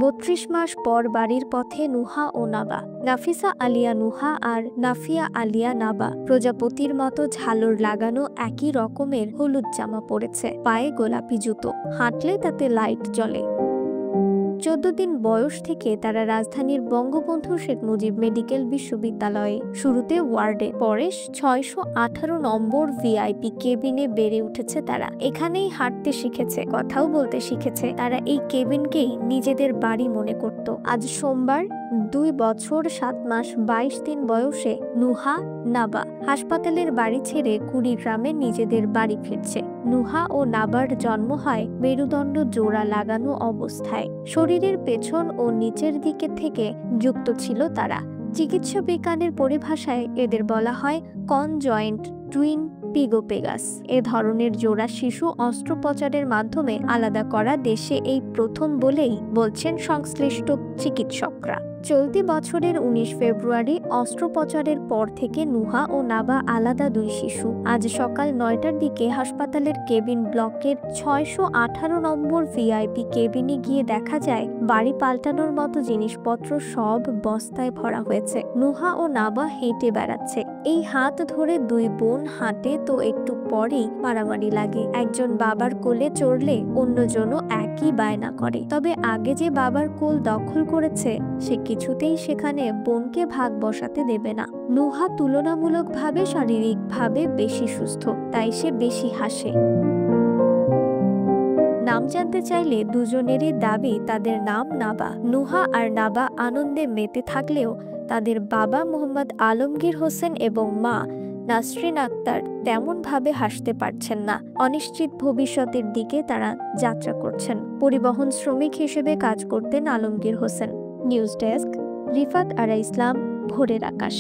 ৩২ মাস পর বাড়ির পথে নুহা ও নাবা। নাফিসা আলিয়া নুহা আর নাফিয়া আলিয়া নাবা প্রজাপতির মতো ঝালর লাগানো একই রকমের হলুদ জামা পরেছে, পায়ে গোলাপি জুতো, হাঁটলে তাতে লাইট জ্বলে। 14 দিন বয়স থেকে তারা রাজধানীর বঙ্গবন্ধু শেখ মুজিব মেডিকেল বিশ্ববিদ্যালয়ে, শুরুতে ওয়ার্ডে, পরে 618 নম্বর ভিআইপি কেবিনে বেড়ে উঠেছে তারা। এখানেই হাঁটতে শিখেছে, কথাও বলতে শিখেছে। তারা এই কেবিনকেই নিজেদের বাড়ি মনে করত। আজ সোমবার 2 বছর 7 মাস 22 দিন বয়সে নুহা, নাবা হাসপাতালের বাড়ি ছেড়ে কুড়িগ্রামে নিজেদের বাড়ি ফিরছে। নুহা ও নাবার জন্ম হয় মেরুদণ্ড জোড়া লাগানো অবস্থায়। শরীরের পেছন ও নিচের দিকে থেকে যুক্ত ছিল তারা। চিকিৎসা বিজ্ঞানের পরিভাষায় এদের বলা হয় কনজয়েন্ট টুইন পিগোপেগাস। এ ধরনের জোড়া শিশু অস্ত্রোপচারের মাধ্যমে আলাদা করা দেশে এই প্রথম বলেই বলছেন সংশ্লিষ্ট চিকিৎসকরা। চলতি বছরের 19 ফেব্রুয়ারি অস্ত্রোপচারের পর থেকে নুহা ও নাবা আলাদা 2 শিশু। আজ সকাল 9টার দিকে হাসপাতালের কেবিন ব্লকের 618 নম্বর ভিআইপি কেবিনে গিয়ে দেখা যায় বাড়ি পাল্টানোর মতো জিনিসপত্র সব বস্তায় ভরা হয়েছে। নুহা ও নাবা হেঁটে বেড়াচ্ছে। এই হাত ধরে 2 বোন হাঁটে তো একটু পরেই মারামারি লাগে। একজন বাবার কোলে চড়লে অন্যজনও একই বায়না করে। তবে আগে যে বাবার কোল দখল করেছে সে কিছুতেই সেখানে বোনকে ভাগ বসাতে দেবে না। নুহা তুলনামূলকভাবে শারীরিকভাবে বেশি সুস্থ, তাই সে বেশি হাসে। নাম জানতে চাইলে দুজনেরই দাবি তাদের নাম নাবা। নুহা আর নাবা আনন্দে মেতে থাকলেও তাদের বাবা মোহাম্মদ আলমগীর হোসেন এবং মা নাসরিন আক্তার তেমনভাবে হাসতে পারছেন না। অনিশ্চিত ভবিষ্যতের দিকে তারা যাত্রা করছেন। পরিবহন শ্রমিক হিসেবে কাজ করতেন আলমগীর হোসেন। নিউজ ডেস্ক, রিফাত আরা ইসলাম, ভোরের আকাশ।